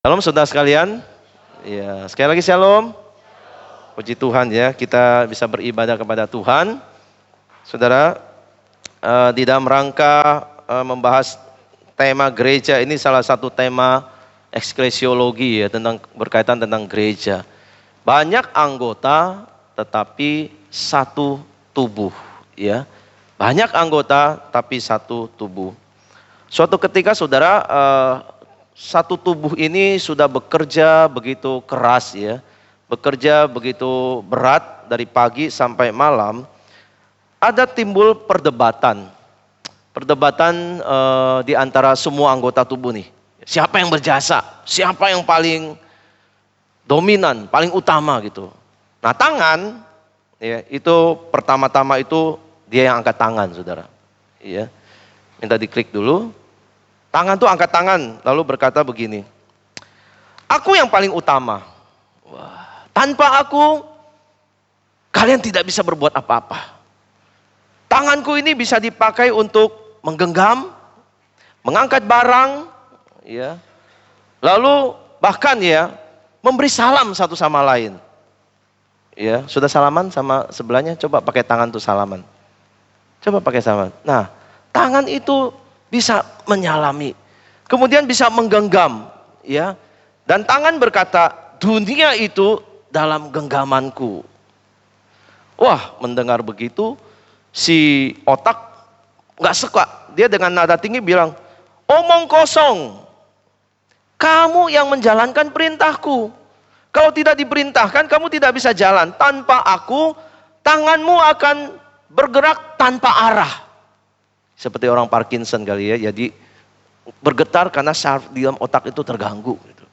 Shalom saudara sekalian. Ya, sekali lagi shalom. Puji Tuhan ya, kita bisa beribadah kepada Tuhan. Saudara, di dalam rangka membahas tema gereja, ini salah satu tema eklesiologi ya, berkaitan tentang gereja. Banyak anggota tetapi satu tubuh ya. Banyak anggota tapi satu tubuh. Suatu ketika saudara, satu tubuh ini sudah bekerja begitu keras ya, bekerja begitu berat dari pagi sampai malam. Ada timbul perdebatan di antara semua anggota tubuh nih. Siapa yang berjasa? Siapa yang paling dominan, paling utama gitu. Nah tangan, ya, itu pertama-tama itu dia yang angkat tangan, saudara. Ya, minta diklik dulu. Tangan tuh angkat tangan, lalu berkata begini, aku yang paling utama. Wah, tanpa aku, kalian tidak bisa berbuat apa-apa. Tanganku ini bisa dipakai untuk menggenggam, mengangkat barang, ya. Lalu bahkan ya, memberi salam satu sama lain. Ya, sudah salaman sama sebelahnya, coba pakai tangan tuh salaman. Coba pakai salaman. Nah, tangan itu bisa menyalami, kemudian bisa menggenggam, ya. Dan tangan berkata, dunia itu dalam genggamanku. Wah, mendengar begitu, si otak nggak suka. Dia dengan nada tinggi bilang, omong kosong. Kamu yang menjalankan perintahku. Kalau tidak diperintahkan, kamu tidak bisa jalan. Tanpa aku, tanganmu akan bergerak tanpa arah. Seperti orang Parkinson kali ya, jadi bergetar karena saraf di dalam otak itu terganggu. Gitu.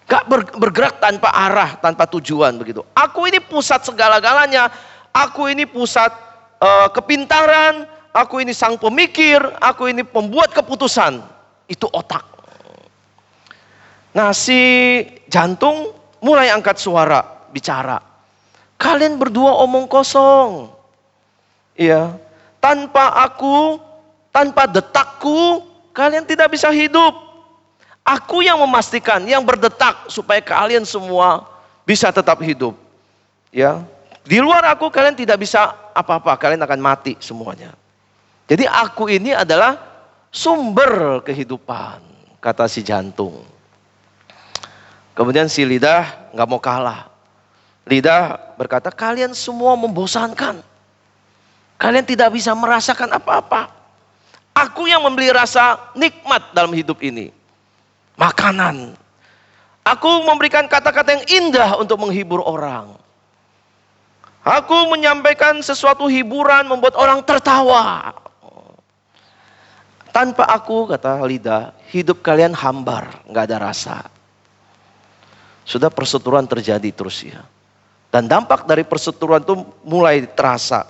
Gak bergerak tanpa arah, tanpa tujuan begitu. Aku ini pusat segala-galanya, aku ini pusat kepintaran, aku ini sang pemikir, aku ini pembuat keputusan. Itu otak. Nah si jantung mulai angkat suara, bicara. Kalian berdua omong kosong. Iya, tanpa aku, tanpa detakku, kalian tidak bisa hidup. Aku yang memastikan, yang berdetak supaya kalian semua bisa tetap hidup. Ya, di luar aku kalian tidak bisa apa-apa, kalian akan mati semuanya. Jadi aku ini adalah sumber kehidupan, kata si jantung. Kemudian si lidah nggak mau kalah. Lidah berkata, kalian semua membosankan. Kalian tidak bisa merasakan apa-apa. Aku yang memberi rasa nikmat dalam hidup ini. Makanan. Aku memberikan kata-kata yang indah untuk menghibur orang. Aku menyampaikan sesuatu hiburan membuat orang tertawa. Tanpa aku, kata lidah, hidup kalian hambar, nggak ada rasa. Sudah perseteruan terjadi terus ya. Dan dampak dari perseteruan itu mulai terasa.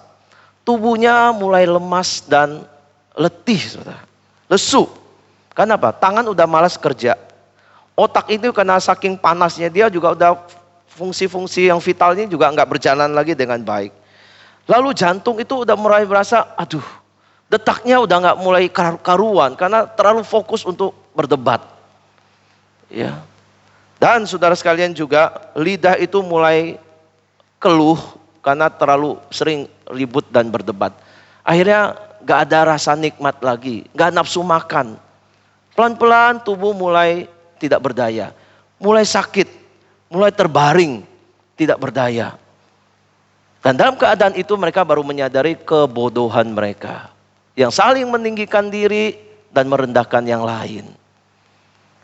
Tubuhnya mulai lemas dan letih, saudara. Lesu. Kenapa? Tangan udah malas kerja. Otak itu karena saking panasnya dia juga udah fungsi-fungsi yang vitalnya juga nggak berjalan lagi dengan baik. Lalu jantung itu udah mulai berasa, aduh, detaknya udah nggak mulai karuan karena terlalu fokus untuk berdebat. Ya. Dan saudara sekalian juga lidah itu mulai keluh karena terlalu sering ribut dan berdebat. Akhirnya gak ada rasa nikmat lagi, gak nafsu makan. Pelan-pelan tubuh mulai tidak berdaya, mulai sakit, mulai terbaring, tidak berdaya. Dan dalam keadaan itu mereka baru menyadari kebodohan mereka. Yang saling meninggikan diri dan merendahkan yang lain.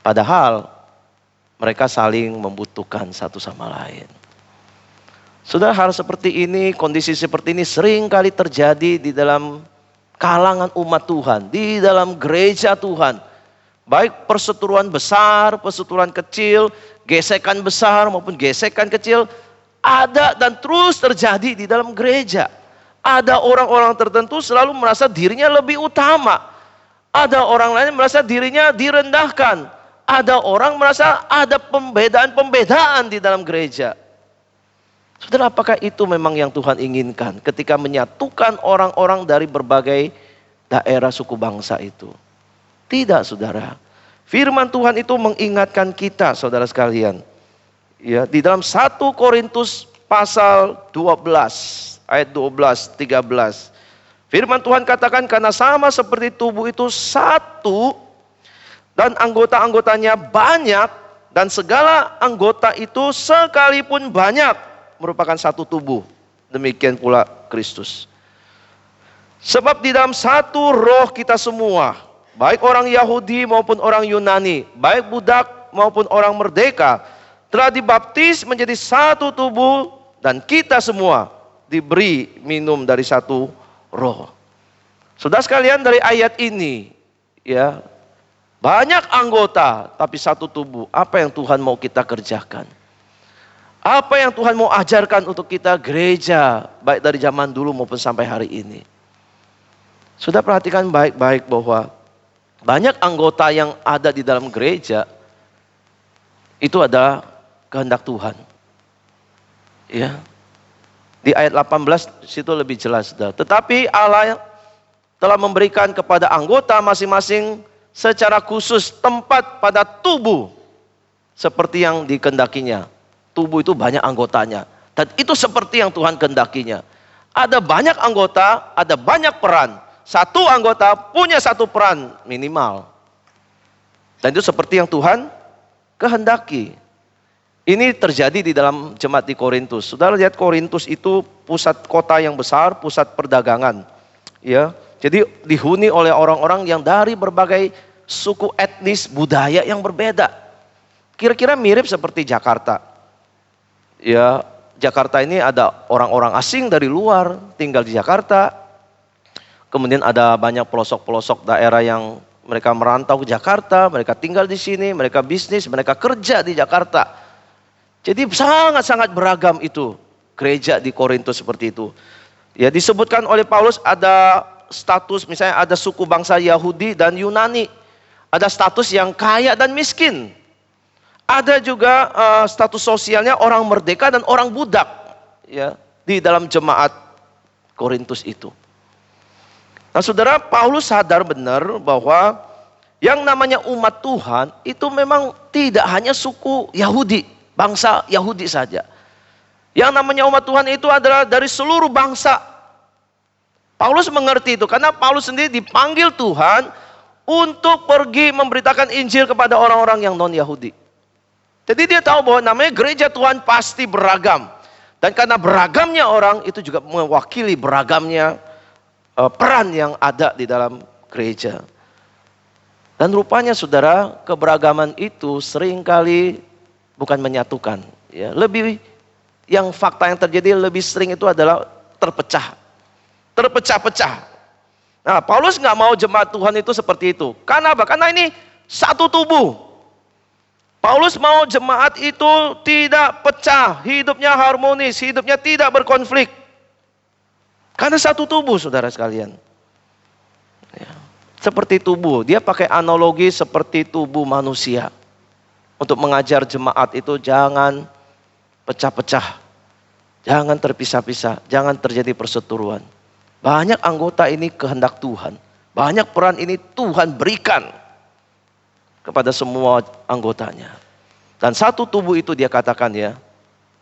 Padahal mereka saling membutuhkan satu sama lain. Sudah hal seperti ini, kondisi seperti ini sering kali terjadi di dalam kalangan umat Tuhan, di dalam gereja Tuhan. Baik perseteruan besar, perseteruan kecil, gesekan besar maupun gesekan kecil, ada dan terus terjadi di dalam gereja. Ada orang-orang tertentu selalu merasa dirinya lebih utama. Ada orang lain merasa dirinya direndahkan. Ada orang merasa ada pembedaan-pembedaan di dalam gereja. Saudara, apakah itu memang yang Tuhan inginkan ketika menyatukan orang-orang dari berbagai daerah suku bangsa itu? Tidak, saudara. Firman Tuhan itu mengingatkan kita, saudara sekalian. Ya, di dalam 1 Korintus pasal 12, ayat 12, 13. Firman Tuhan katakan, karena sama seperti tubuh itu satu, dan anggota-anggotanya banyak, dan segala anggota itu sekalipun banyak, merupakan satu tubuh. Demikian pula Kristus. Sebab di dalam satu roh kita semua, baik orang Yahudi maupun orang Yunani, baik budak maupun orang merdeka, telah dibaptis menjadi satu tubuh, dan kita semua diberi minum dari satu roh. Saudara sekalian, dari ayat ini, ya, banyak anggota tapi satu tubuh. Apa yang Tuhan mau kita kerjakan? Apa yang Tuhan mau ajarkan untuk kita gereja, baik dari zaman dulu maupun sampai hari ini? Sudah perhatikan baik-baik bahwa banyak anggota yang ada di dalam gereja itu adalah kehendak Tuhan. Ya. Di ayat 18 situ lebih jelas. Tetapi Allah telah memberikan kepada anggota masing-masing secara khusus tempat pada tubuh seperti yang dikehendakinya. Tubuh itu banyak anggotanya, dan itu seperti yang Tuhan kehendakinya. Ada banyak anggota, ada banyak peran. Satu anggota punya satu peran minimal, dan itu seperti yang Tuhan kehendaki. Ini terjadi di dalam jemaat di Korintus. Saudara lihat, Korintus itu pusat kota yang besar, pusat perdagangan. Ya, jadi dihuni oleh orang-orang yang dari berbagai suku etnis, budaya yang berbeda. Kira-kira mirip seperti Jakarta. Ya, Jakarta ini ada orang-orang asing dari luar tinggal di Jakarta. Kemudian ada banyak pelosok-pelosok daerah yang mereka merantau ke Jakarta, mereka tinggal di sini, mereka bisnis, mereka kerja di Jakarta. Jadi sangat-sangat beragam itu gereja di Korintus seperti itu. Ya, disebutkan oleh Paulus ada status, misalnya ada suku bangsa Yahudi dan Yunani. Ada status yang kaya dan miskin. Ada juga status sosialnya orang merdeka dan orang budak, ya, di dalam jemaat Korintus itu. Nah, saudara, Paulus sadar benar bahwa yang namanya umat Tuhan itu memang tidak hanya suku Yahudi, bangsa Yahudi saja. Yang namanya umat Tuhan itu adalah dari seluruh bangsa. Paulus mengerti itu karena Paulus sendiri dipanggil Tuhan untuk pergi memberitakan Injil kepada orang-orang yang non-Yahudi. Jadi dia tahu bahwa namanya gereja Tuhan pasti beragam. Dan karena beragamnya orang itu juga mewakili beragamnya peran yang ada di dalam gereja. Dan rupanya saudara, keberagaman itu seringkali bukan menyatukan. Ya, lebih yang fakta yang terjadi lebih sering itu adalah terpecah. Terpecah-pecah. Nah, Paulus nggak mau jemaat Tuhan itu seperti itu. Karena apa? Karena ini satu tubuh. Paulus mau jemaat itu tidak pecah, hidupnya harmonis, hidupnya tidak berkonflik. Karena satu tubuh, saudara sekalian. Ya. Seperti tubuh, dia pakai analogi seperti tubuh manusia. Untuk mengajar jemaat itu jangan pecah-pecah, jangan terpisah-pisah, jangan terjadi perseteruan. Banyak anggota ini kehendak Tuhan, banyak peran ini Tuhan berikan kepada semua anggotanya. Dan satu tubuh itu dia katakan, ya,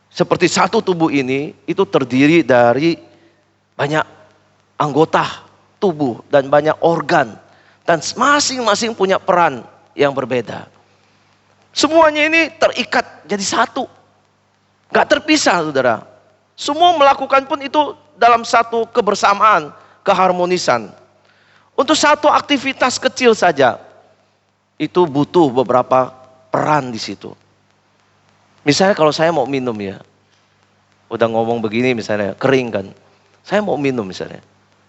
seperti satu tubuh ini itu terdiri dari banyak anggota tubuh dan banyak organ, dan masing-masing punya peran yang berbeda. Semuanya ini terikat jadi satu, gak terpisah, saudara. Semua melakukan pun itu dalam satu kebersamaan, keharmonisan. Untuk satu aktivitas kecil saja itu butuh beberapa peran di situ. Misalnya kalau saya mau minum, ya, udah ngomong begini misalnya, kering kan, saya mau minum misalnya,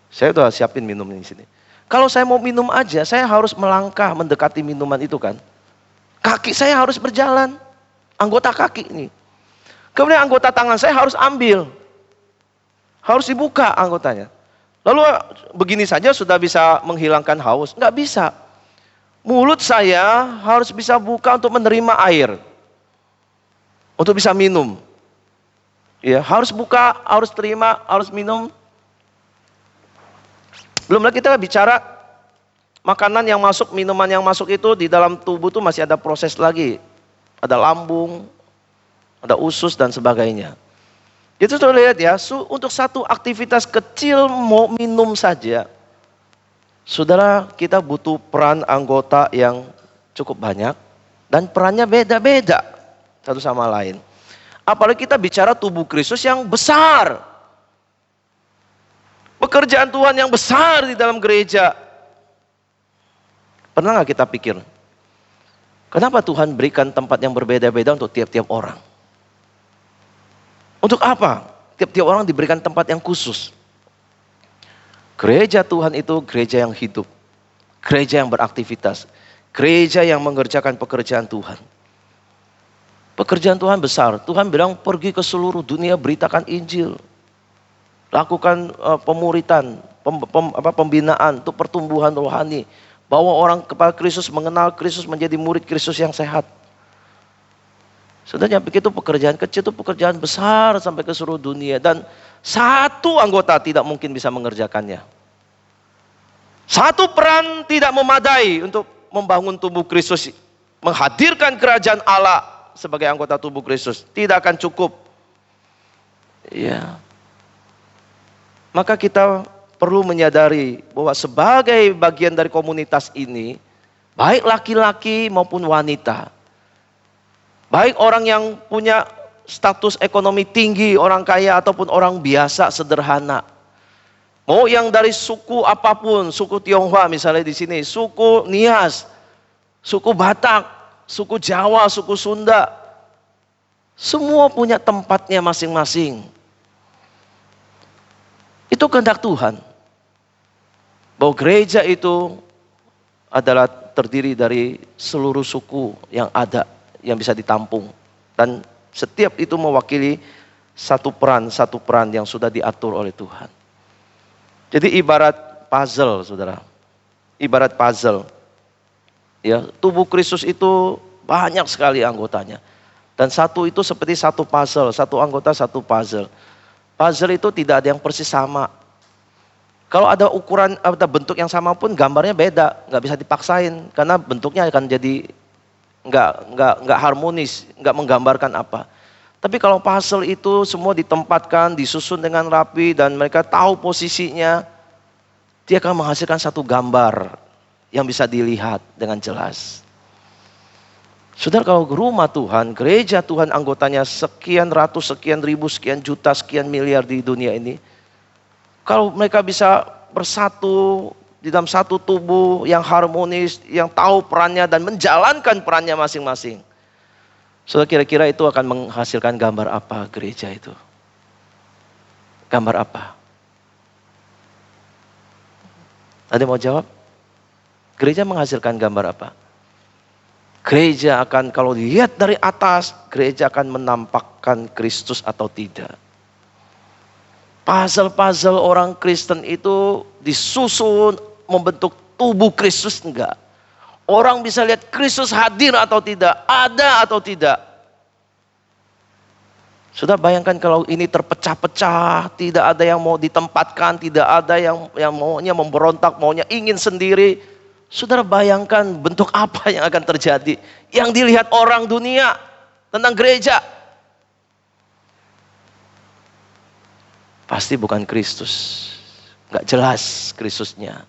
saya udah siapin minum di sini. Kalau saya mau minum aja, saya harus melangkah mendekati minuman itu kan. Kaki saya harus berjalan, anggota kaki ini. Kemudian anggota tangan saya harus ambil, harus dibuka anggotanya. Lalu begini saja sudah bisa menghilangkan haus? Nggak bisa. Mulut saya harus bisa buka untuk menerima air, untuk bisa minum. Ya, harus buka, harus terima, harus minum. Belum lagi kita bicara Makanan yang masuk, minuman yang masuk itu di dalam tubuh itu masih ada proses lagi. Ada lambung, ada usus dan sebagainya. Itu sudah lihat ya, untuk satu aktivitas kecil mau minum saja, saudara, kita butuh peran anggota yang cukup banyak dan perannya beda-beda satu sama lain. Apalagi kita bicara tubuh Kristus yang besar. Pekerjaan Tuhan yang besar di dalam gereja. Pernah nggak kita pikir, kenapa Tuhan berikan tempat yang berbeda-beda untuk tiap-tiap orang? Untuk apa? Tiap-tiap orang diberikan tempat yang khusus. Gereja Tuhan itu gereja yang hidup. Gereja yang beraktivitas. Gereja yang mengerjakan pekerjaan Tuhan. Pekerjaan Tuhan besar. Tuhan bilang pergi ke seluruh dunia beritakan Injil. Lakukan pemuritan, pembinaan untuk pertumbuhan rohani. Bawa orang kepada Kristus, mengenal Kristus, menjadi murid Kristus yang sehat. Sebenarnya begitu pekerjaan kecil itu pekerjaan besar sampai ke seluruh dunia. Dan satu anggota tidak mungkin bisa mengerjakannya. Satu peran tidak memadai untuk membangun tubuh Kristus. Menghadirkan kerajaan Allah sebagai anggota tubuh Kristus. Tidak akan cukup. Ya. Maka kita perlu menyadari bahwa sebagai bagian dari komunitas ini, baik laki-laki maupun wanita, baik orang yang punya status ekonomi tinggi, orang kaya ataupun orang biasa sederhana, mau yang dari suku apapun, suku Tionghoa misalnya di sini, suku Nias, suku Batak, suku Jawa, suku Sunda, semua punya tempatnya masing-masing. Itu kehendak Tuhan. Bahwa gereja itu adalah terdiri dari seluruh suku yang ada, yang bisa ditampung. Dan setiap itu mewakili satu peran yang sudah diatur oleh Tuhan. Jadi ibarat puzzle, saudara. Ibarat puzzle. Ya, tubuh Kristus itu banyak sekali anggotanya. Dan satu itu seperti satu puzzle, satu anggota satu puzzle. Puzzle itu tidak ada yang persis sama. Kalau ada ukuran, ada bentuk yang sama pun gambarnya beda, nggak bisa dipaksain karena bentuknya akan jadi nggak harmonis, nggak menggambarkan apa. Tapi kalau puzzle itu semua ditempatkan, disusun dengan rapi dan mereka tahu posisinya, dia akan menghasilkan satu gambar yang bisa dilihat dengan jelas. Saudara, kalau rumah Tuhan, gereja Tuhan anggotanya sekian ratus, sekian ribu, sekian juta, sekian miliar di dunia ini. Kalau mereka bisa bersatu di dalam satu tubuh yang harmonis, yang tahu perannya dan menjalankan perannya masing-masing. Saudara, kira-kira itu akan menghasilkan gambar apa gereja itu? Gambar apa? Ada yang mau jawab? Gereja menghasilkan gambar apa? Gereja akan, kalau dilihat dari atas, gereja akan menampakkan Kristus atau tidak. Puzzle-puzzle orang Kristen itu disusun membentuk tubuh Kristus, enggak. Orang bisa lihat Kristus hadir atau tidak, ada atau tidak. Sudah bayangkan kalau ini terpecah-pecah, tidak ada yang mau ditempatkan, tidak ada yang maunya memberontak, maunya ingin sendiri. Saudara bayangkan bentuk apa yang akan terjadi. Yang dilihat orang dunia tentang gereja. Pasti bukan Kristus. Gak jelas Kristusnya.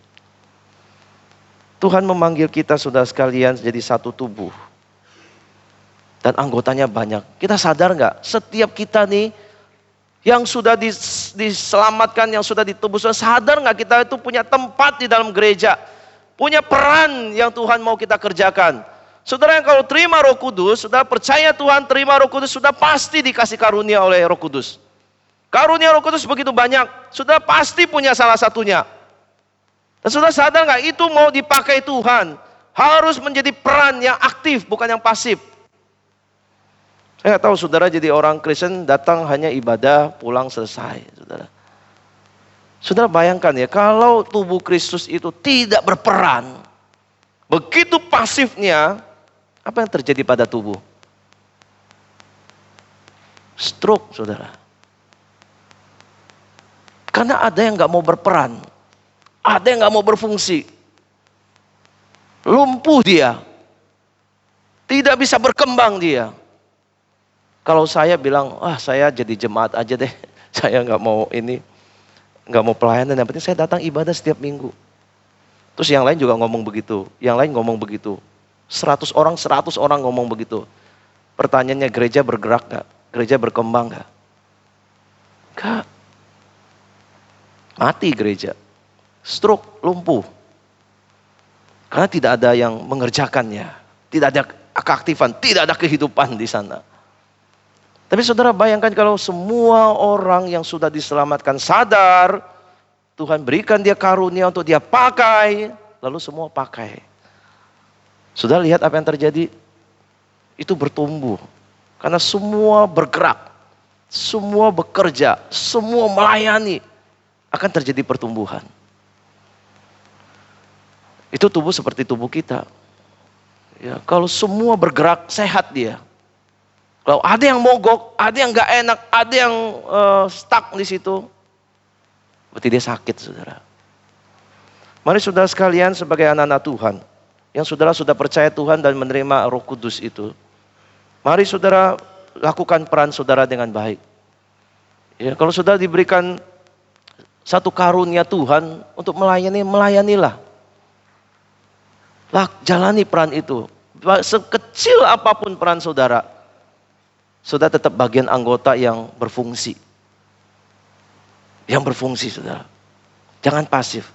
Tuhan memanggil kita saudara sekalian jadi satu tubuh. Dan anggotanya banyak. Kita sadar gak? Setiap kita nih yang sudah diselamatkan, yang sudah ditebus. Sadar gak kita itu punya tempat di dalam gereja. Punya peran yang Tuhan mau kita kerjakan. Saudara yang kalau terima Roh Kudus, saudara percaya Tuhan, terima Roh Kudus, sudah pasti dikasih karunia oleh Roh Kudus. Karunia Roh Kudus begitu banyak, saudara pasti punya salah satunya. Dan saudara sadar nggak itu mau dipakai Tuhan, harus menjadi peran yang aktif, bukan yang pasif. Saya nggak tahu saudara jadi orang Kristen datang hanya ibadah, pulang selesai, saudara. Saudara bayangkan ya, kalau tubuh Kristus itu tidak berperan, begitu pasifnya, apa yang terjadi pada tubuh? Stroke, saudara. Karena ada yang gak mau berperan, ada yang gak mau berfungsi. lumpuh dia, tidak bisa berkembang dia. Kalau saya bilang, saya jadi jemaat aja deh, saya nggak mau pelayanan, yang penting saya datang ibadah setiap minggu. Terus yang lain juga ngomong begitu, yang lain ngomong begitu. 100 orang ngomong begitu. Pertanyaannya, gereja bergerak gak? Gereja berkembang gak? Gak. Mati gereja. Stroke, lumpuh. Karena tidak ada yang mengerjakannya. Tidak ada keaktifan, tidak ada kehidupan di sana. Tapi saudara bayangkan kalau semua orang yang sudah diselamatkan sadar, Tuhan berikan dia karunia untuk dia pakai, lalu semua pakai. Sudah lihat apa yang terjadi? Itu bertumbuh. Karena semua bergerak, semua bekerja, semua melayani, akan terjadi pertumbuhan. Itu tubuh seperti tubuh kita. Ya, kalau semua bergerak, sehat dia. Kalau ada yang mogok, ada yang gak enak, ada yang stuck di situ, berarti dia sakit, saudara. Mari saudara sekalian sebagai anak-anak Tuhan, yang saudara sudah percaya Tuhan dan menerima Roh Kudus itu, mari saudara lakukan peran saudara dengan baik. Ya, kalau saudara diberikan satu karunia Tuhan untuk melayani, melayanilah. Jalani peran itu. Sekecil apapun peran saudara, saudara tetap bagian anggota yang berfungsi. Yang berfungsi, saudara. Jangan pasif.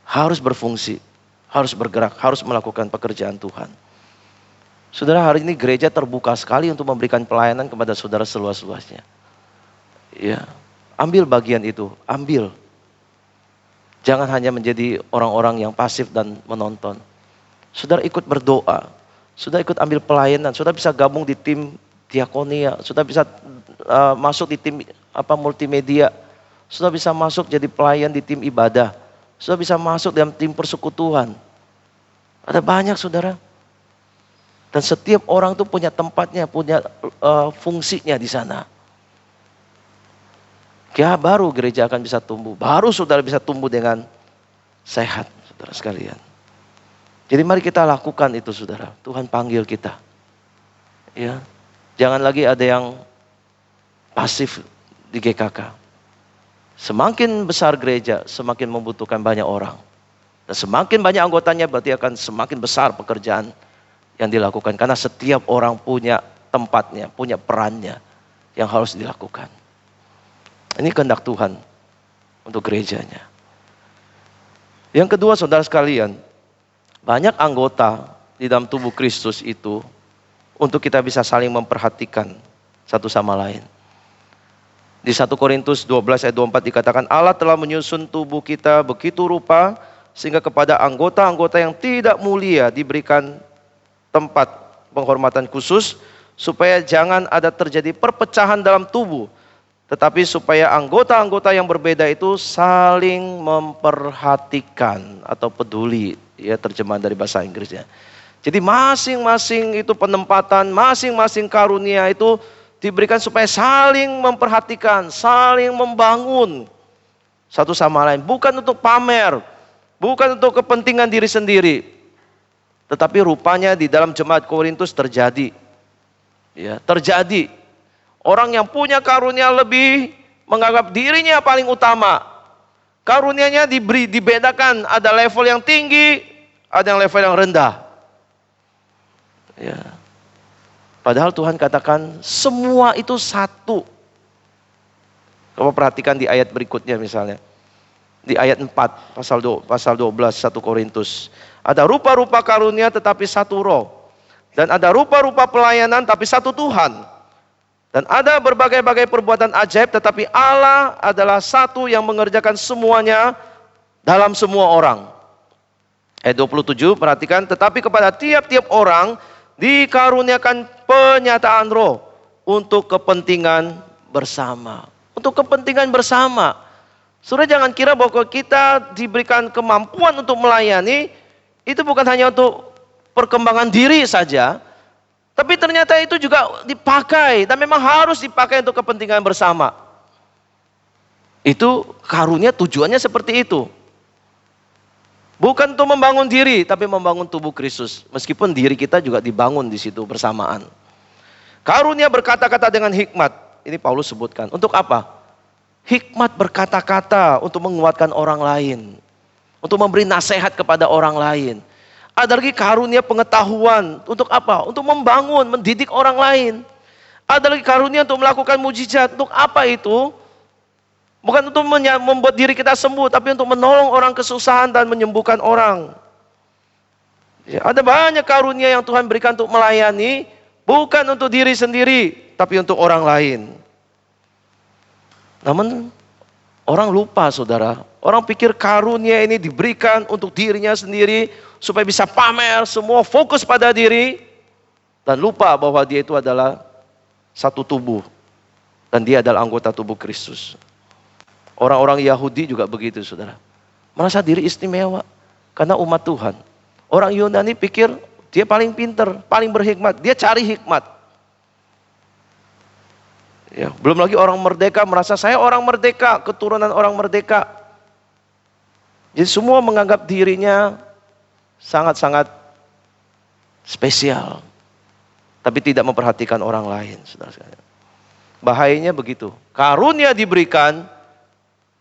Harus berfungsi, harus bergerak, harus melakukan pekerjaan Tuhan. Saudara, hari ini gereja terbuka sekali untuk memberikan pelayanan kepada saudara seluas-luasnya. Ya, ambil bagian itu, ambil. Jangan hanya menjadi orang-orang yang pasif dan menonton. Saudara ikut berdoa, saudara ikut ambil pelayanan, saudara bisa gabung di tim diakonia, saudara bisa masuk di tim multimedia, saudara bisa masuk jadi pelayan di tim ibadah, saudara bisa masuk dalam tim persekutuan. Ada banyak, saudara. Dan setiap orang itu punya tempatnya, punya fungsinya di sana. Ya, baru gereja akan bisa tumbuh, baru saudara bisa tumbuh dengan sehat, saudara sekalian. Jadi mari kita lakukan itu, saudara. Tuhan panggil kita. Ya, jangan lagi ada yang pasif di GKK. Semakin besar gereja, semakin membutuhkan banyak orang. Dan semakin banyak anggotanya, berarti akan semakin besar pekerjaan yang dilakukan. Karena setiap orang punya tempatnya, punya perannya yang harus dilakukan. Ini kehendak Tuhan untuk gerejanya. Yang kedua, saudara sekalian, banyak anggota di dalam tubuh Kristus itu untuk kita bisa saling memperhatikan satu sama lain. Di 1 Korintus 12 ayat 24 dikatakan, Allah telah menyusun tubuh kita begitu rupa sehingga kepada anggota-anggota yang tidak mulia diberikan tempat penghormatan khusus, supaya jangan ada terjadi perpecahan dalam tubuh, tetapi supaya anggota-anggota yang berbeda itu saling memperhatikan atau peduli, ya terjemahan dari bahasa Inggrisnya. Jadi masing-masing itu penempatan, masing-masing karunia itu diberikan supaya saling memperhatikan, saling membangun satu sama lain. Bukan untuk pamer, bukan untuk kepentingan diri sendiri. Tetapi rupanya di dalam jemaat Korintus terjadi. Ya, terjadi. Orang yang punya karunia lebih menganggap dirinya paling utama. Karunianya dibedakan, ada level yang tinggi, ada yang level yang rendah. Ya. Padahal Tuhan katakan semua itu satu. Kamu perhatikan di ayat berikutnya misalnya. Di ayat 4 pasal 12 1 Korintus. Ada rupa-rupa karunia tetapi satu roh. Dan ada rupa-rupa pelayanan tapi satu Tuhan. Dan ada berbagai-bagai perbuatan ajaib tetapi Allah adalah satu yang mengerjakan semuanya dalam semua orang. Ayat 27 perhatikan, tetapi kepada tiap-tiap orang dikaruniakan penyataan roh untuk kepentingan bersama. Untuk kepentingan bersama. Saudara jangan kira bahwa kita diberikan kemampuan untuk melayani, itu bukan hanya untuk perkembangan diri saja, tapi ternyata itu juga dipakai dan memang harus dipakai untuk kepentingan bersama. Itu karunia tujuannya seperti itu. Bukan untuk membangun diri, tapi membangun tubuh Kristus. Meskipun diri kita juga dibangun di situ bersamaan. Karunia berkata-kata dengan hikmat. Ini Paulus sebutkan. Untuk apa? Hikmat berkata-kata untuk menguatkan orang lain. Untuk memberi nasihat kepada orang lain. Ada lagi karunia pengetahuan. Untuk apa? Untuk membangun, mendidik orang lain. Ada lagi karunia untuk melakukan mujizat. Untuk apa itu? Bukan untuk membuat diri kita sembuh, tapi untuk menolong orang kesusahan dan menyembuhkan orang. Ya, ada banyak karunia yang Tuhan berikan untuk melayani, bukan untuk diri sendiri, tapi untuk orang lain. Namun orang lupa, saudara. Orang pikir karunia ini diberikan untuk dirinya sendiri, supaya bisa pamer, semua fokus pada diri, dan lupa bahwa dia itu adalah satu tubuh, dan dia adalah anggota tubuh Kristus. Orang-orang Yahudi juga begitu, saudara. Merasa diri istimewa karena umat Tuhan. Orang Yunani pikir dia paling pintar, paling berhikmat. Dia cari hikmat. Ya, belum lagi orang merdeka merasa saya orang merdeka, keturunan orang merdeka. Jadi semua menganggap dirinya sangat-sangat spesial. Tapi tidak memperhatikan orang lain, saudara-saudara. Bahayanya begitu. Karunia diberikan,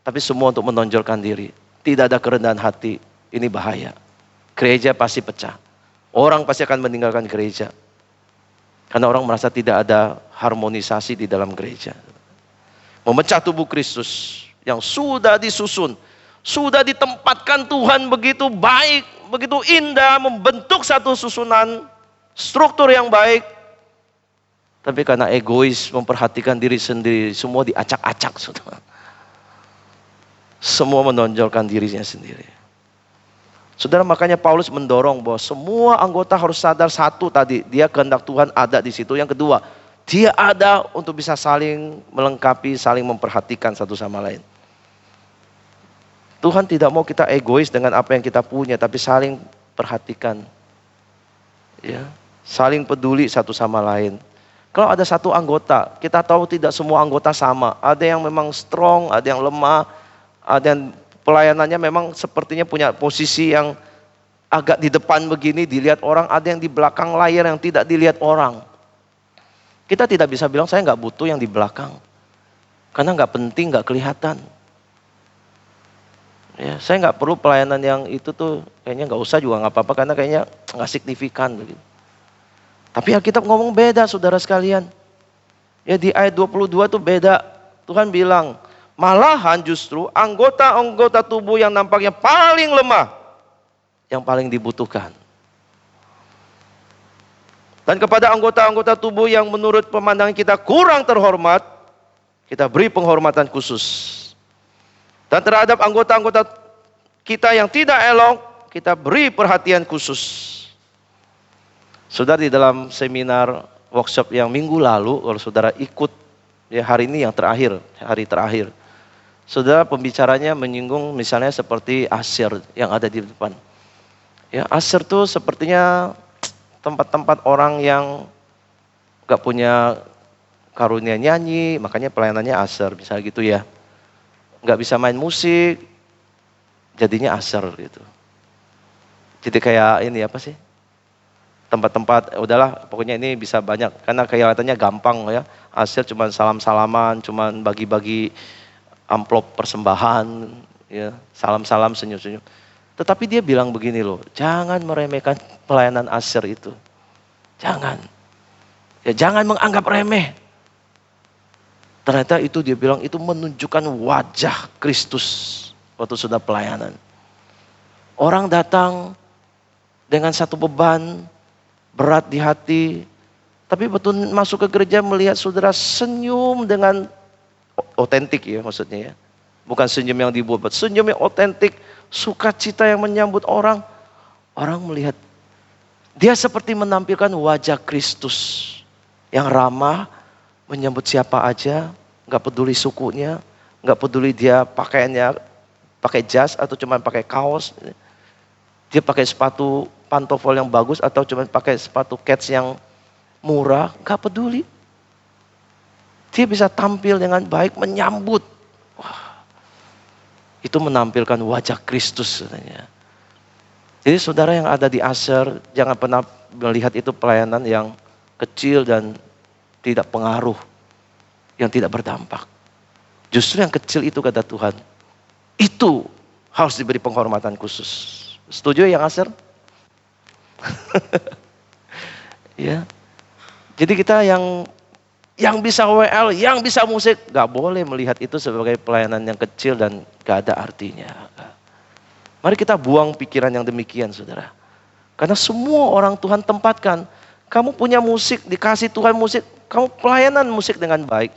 tapi semua untuk menonjolkan diri. Tidak ada kerendahan hati. Ini bahaya. Gereja pasti pecah. Orang pasti akan meninggalkan gereja. Karena orang merasa tidak ada harmonisasi di dalam gereja. Memecah tubuh Kristus yang sudah disusun. Sudah ditempatkan Tuhan begitu baik, begitu indah, membentuk satu susunan struktur yang baik. Tapi karena egois, memperhatikan diri sendiri, semua diacak-acak, saudara. Semua menonjolkan dirinya sendiri. Saudara, makanya Paulus mendorong bahwa semua anggota harus sadar satu tadi, dia kehendak Tuhan ada di situ. Yang kedua, dia ada untuk bisa saling melengkapi, saling memperhatikan satu sama lain. Tuhan tidak mau kita egois dengan apa yang kita punya, tapi saling perhatikan. Ya, saling peduli satu sama lain. Kalau ada satu anggota, kita tahu tidak semua anggota sama. Ada yang memang strong, ada yang lemah. Ada yang pelayanannya memang sepertinya punya posisi yang agak di depan begini dilihat orang. Ada yang di belakang layar yang tidak dilihat orang. Kita tidak bisa bilang saya nggak butuh yang di belakang. Karena nggak penting, nggak kelihatan. Ya, saya nggak perlu pelayanan yang itu tuh kayaknya nggak usah juga nggak apa-apa. Karena kayaknya nggak signifikan. Begitu. Tapi Alkitab ngomong beda, saudara sekalian. Ya, di ayat 22 tuh beda. Tuhan bilang, malahan justru anggota-anggota tubuh yang nampaknya paling lemah, yang paling dibutuhkan. Dan kepada anggota-anggota tubuh yang menurut pemandangan kita kurang terhormat, kita beri penghormatan khusus. Dan terhadap anggota-anggota kita yang tidak elok, kita beri perhatian khusus. Saudara, di dalam seminar workshop yang minggu lalu, kalau saudara ikut, ya hari ini yang terakhir, hari terakhir. Saudara, pembicaranya menyinggung misalnya seperti Asher yang ada di depan. Ya, Asher tuh sepertinya tempat-tempat orang yang gak punya karunia nyanyi, makanya pelayanannya Asher, misalnya gitu ya. Gak bisa main musik, jadinya Asher gitu. Jadi kayak ini apa sih? Tempat-tempat, udahlah pokoknya ini bisa banyak. Karena kelihatannya gampang ya. Asher cuma salam-salaman, cuma bagi-bagi amplop persembahan, ya, salam-salam, senyum-senyum. Tetapi dia bilang begini loh, jangan meremehkan pelayanan Asher itu. Jangan. Ya, jangan menganggap remeh. Ternyata itu dia bilang itu menunjukkan wajah Kristus waktu sudah pelayanan. Orang datang dengan satu beban berat di hati, tapi betul masuk ke gereja melihat saudara senyum dengan otentik ya maksudnya ya. Bukan senyum yang dibuat, senyum yang otentik, sukacita yang menyambut orang. Orang melihat dia seperti menampilkan wajah Kristus yang ramah, menyambut siapa aja, gak peduli sukunya, gak peduli dia pakaiannya pakai jas atau cuma pakai kaos. Dia pakai sepatu pantofel yang bagus atau cuma pakai sepatu kets yang murah, gak peduli. Dia bisa tampil dengan baik, menyambut. Wah, itu menampilkan wajah Kristus katanya. Jadi saudara yang ada di Aser, jangan pernah melihat itu pelayanan yang kecil dan tidak pengaruh, yang tidak berdampak. Justru yang kecil itu kata Tuhan, itu harus diberi penghormatan khusus. Setuju yang Aser? Ya. Jadi kita yang bisa WL, yang bisa musik, gak boleh melihat itu sebagai pelayanan yang kecil dan gak ada artinya. Mari kita buang pikiran yang demikian, saudara. Karena semua orang Tuhan tempatkan. Kamu punya musik, dikasih Tuhan musik, kamu pelayanan musik dengan baik.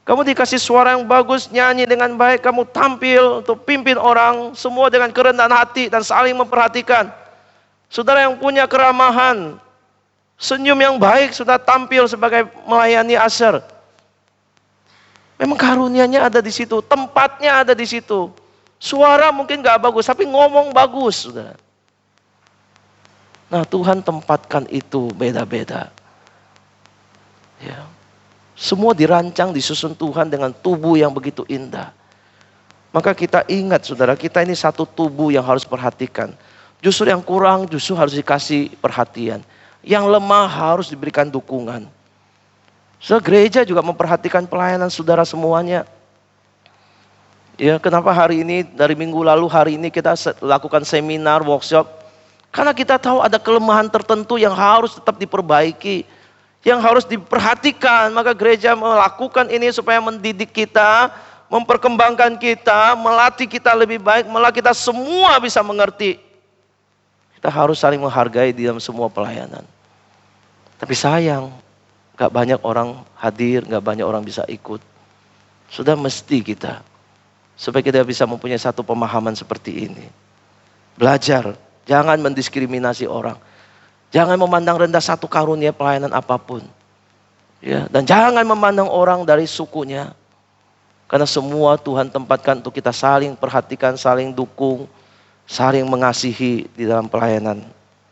Kamu dikasih suara yang bagus, nyanyi dengan baik, kamu tampil untuk pimpin orang, semua dengan kerendahan hati dan saling memperhatikan. Saudara yang punya keramahan, senyum yang baik, sudah tampil sebagai melayani Aser. Memang karunia-Nya ada di situ, tempatnya ada di situ. Suara mungkin gak bagus, tapi ngomong bagus, saudara. Nah, Tuhan tempatkan itu beda-beda. Ya. Semua dirancang, disusun Tuhan dengan tubuh yang begitu indah. Maka kita ingat, saudara, kita ini satu tubuh yang harus perhatikan. Justru yang kurang, justru harus dikasih perhatian. Yang lemah harus diberikan dukungan. So, gereja juga memperhatikan pelayanan saudara semuanya. Ya, kenapa hari ini, dari minggu lalu hari ini kita lakukan seminar, workshop. Karena kita tahu ada kelemahan tertentu yang harus tetap diperbaiki. Yang harus diperhatikan. Maka gereja melakukan ini supaya mendidik kita, memperkembangkan kita, melatih kita lebih baik, malah kita semua bisa mengerti. Kita harus saling menghargai di dalam semua pelayanan. Tapi sayang, gak banyak orang hadir, gak banyak orang bisa ikut. Sudah mesti kita, supaya kita bisa mempunyai satu pemahaman seperti ini. Belajar, jangan mendiskriminasi orang. Jangan memandang rendah satu karunia pelayanan apapun. Ya, dan jangan memandang orang dari sukunya. Karena semua Tuhan tempatkan untuk kita saling perhatikan, saling dukung, saling mengasihi di dalam pelayanan.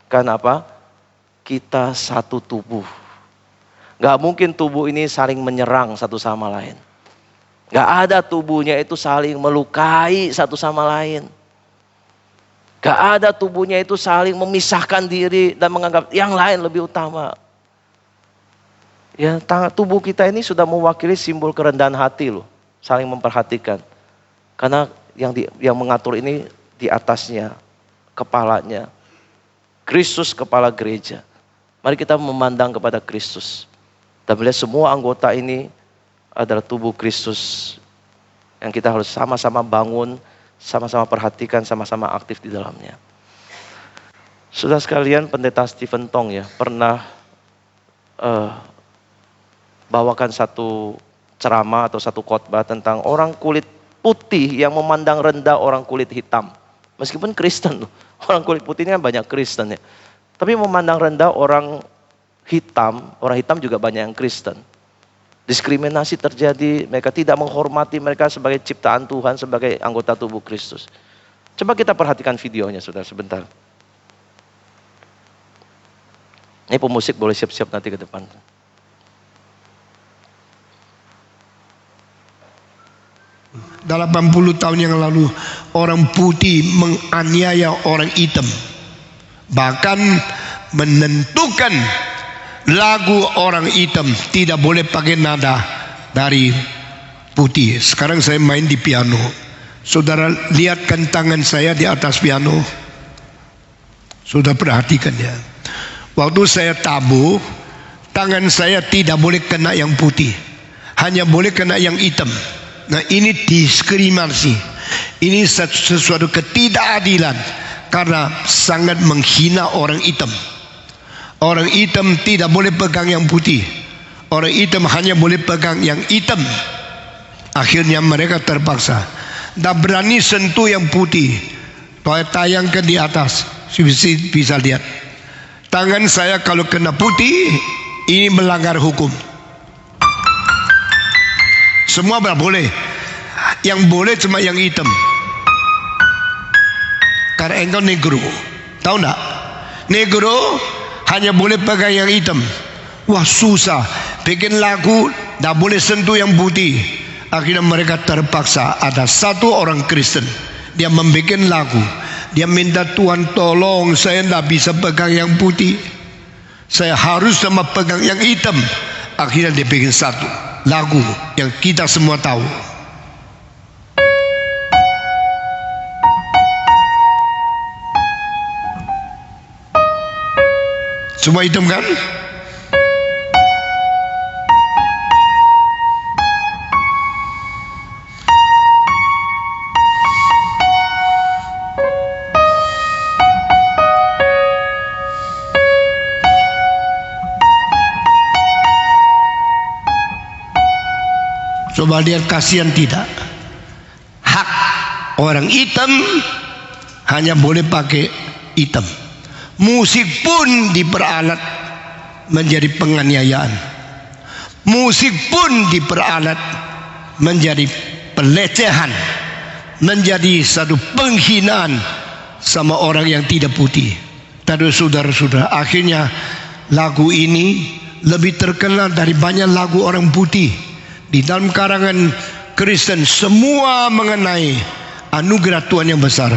Karena apa? Kita satu tubuh. Gak mungkin tubuh ini saling menyerang satu sama lain. Gak ada tubuhnya itu saling melukai satu sama lain. Gak ada tubuhnya itu saling memisahkan diri dan menganggap yang lain lebih utama. Ya, tubuh kita ini sudah mewakili simbol kerendahan hati loh. Saling memperhatikan. Karena yang mengatur ini di atasnya, kepalanya. Kristus kepala gereja. Mari kita memandang kepada Kristus. Dan melihat semua anggota ini adalah tubuh Kristus yang kita harus sama-sama bangun, sama-sama perhatikan, sama-sama aktif di dalamnya. Saudara sekalian, Pendeta Stephen Tong ya pernah bawakan satu ceramah atau satu khotbah tentang orang kulit putih yang memandang rendah orang kulit hitam. Meskipun Kristen, orang kulit putih ini kan banyak Kristen ya. Tapi memandang rendah orang hitam juga banyak yang Kristen. Diskriminasi terjadi, mereka tidak menghormati mereka sebagai ciptaan Tuhan, sebagai anggota tubuh Kristus. Coba kita perhatikan videonya, saudara, sebentar. Ini pemusik boleh siap-siap nanti ke depan. Dalam 80 tahun yang lalu, orang putih menganiaya orang hitam. Bahkan menentukan lagu orang hitam tidak boleh pakai nada dari putih. Sekarang saya main di piano. Saudara lihatkan tangan saya di atas piano. Sudah perhatikan ya. Waktu saya tabuh, tangan saya tidak boleh kena yang putih, hanya boleh kena yang hitam. Nah, ini diskriminasi. Ini sesuatu ketidakadilan karena sangat menghina orang hitam. Orang hitam tidak boleh pegang yang putih. Orang hitam hanya boleh pegang yang hitam. Akhirnya mereka terpaksa. Tak berani sentuh yang putih. Saya tayangkan di atas. Bisa lihat. Tangan saya kalau kena putih, ini melanggar hukum. Semua boleh. Yang boleh cuma yang hitam. Karena engkau negro. Tahu enggak? Negro hanya boleh pegang yang hitam. Wah, susah. Bikin lagu, tak boleh sentuh yang putih. Akhirnya mereka terpaksa. Ada satu orang Kristen, dia membuat lagu. Dia minta, Tuhan tolong, saya tidak bisa pegang yang putih, saya harus sama pegang yang hitam. Akhirnya dia bikin satu lagu yang kita semua tahu. Semua hitam kan? Coba lihat, kasihan tidak? Hak orang hitam hanya boleh pakai hitam. Musik pun diperalat menjadi penganiayaan. Musik pun diperalat menjadi pelecehan, menjadi satu penghinaan sama orang yang tidak putih. Tapi saudara-saudara, akhirnya lagu ini lebih terkenal dari banyak lagu orang putih. Di dalam karangan Kristen semua mengenai anugerah Tuhan yang besar.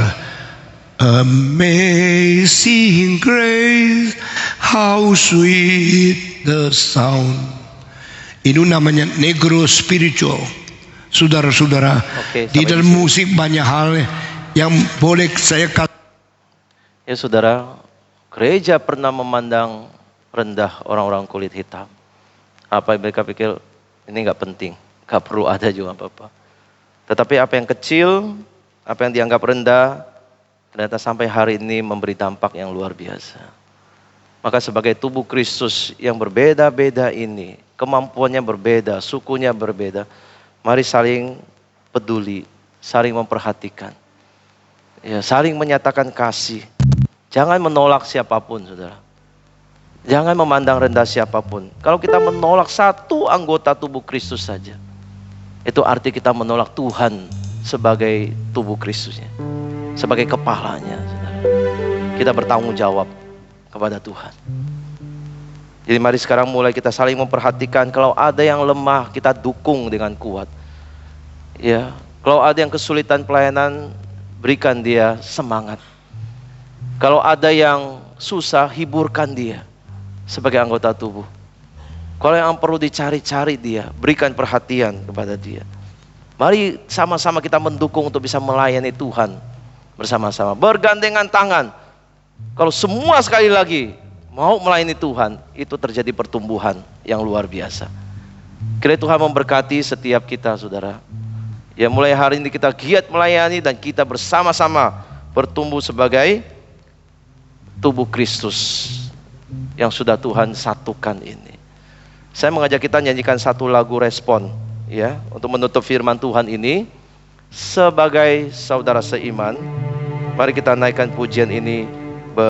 Amazing grace, how sweet the sound. Itu namanya negro spiritual. Saudara-saudara, di dalam musik banyak hal yang boleh saya katakan. Ya saudara, gereja pernah memandang rendah orang-orang kulit hitam. Apa yang mereka pikir, ini nggak penting, nggak perlu ada juga apa-apa. Tetapi apa yang kecil, apa yang dianggap rendah, ternyata sampai hari ini memberi dampak yang luar biasa. Maka sebagai tubuh Kristus yang berbeda-beda ini, kemampuannya berbeda, sukunya berbeda, mari saling peduli, saling memperhatikan, ya, saling menyatakan kasih. Jangan menolak siapapun, saudara. Jangan memandang rendah siapapun. Kalau kita menolak satu anggota tubuh Kristus saja, itu arti kita menolak Tuhan sebagai tubuh Kristusnya, sebagai kepalanya. Saudara. Kita bertanggung jawab kepada Tuhan. Jadi mari sekarang mulai kita saling memperhatikan. Kalau ada yang lemah, kita dukung dengan kuat. Ya, kalau ada yang kesulitan pelayanan, berikan dia semangat. Kalau ada yang susah, hiburkan dia. Sebagai anggota tubuh, kalau yang perlu dicari-cari dia, berikan perhatian kepada dia. Mari sama-sama kita mendukung untuk bisa melayani Tuhan bersama-sama, bergandengan tangan. Kalau semua sekali lagi mau melayani Tuhan, itu terjadi pertumbuhan yang luar biasa. Kiranya Tuhan memberkati setiap kita, saudara. Ya, mulai hari ini kita giat melayani dan kita bersama-sama bertumbuh sebagai tubuh Kristus yang sudah Tuhan satukan ini. Saya mengajak kita nyanyikan satu lagu respon, ya, untuk menutup firman Tuhan ini. Sebagai saudara seiman, mari kita naikkan pujian ini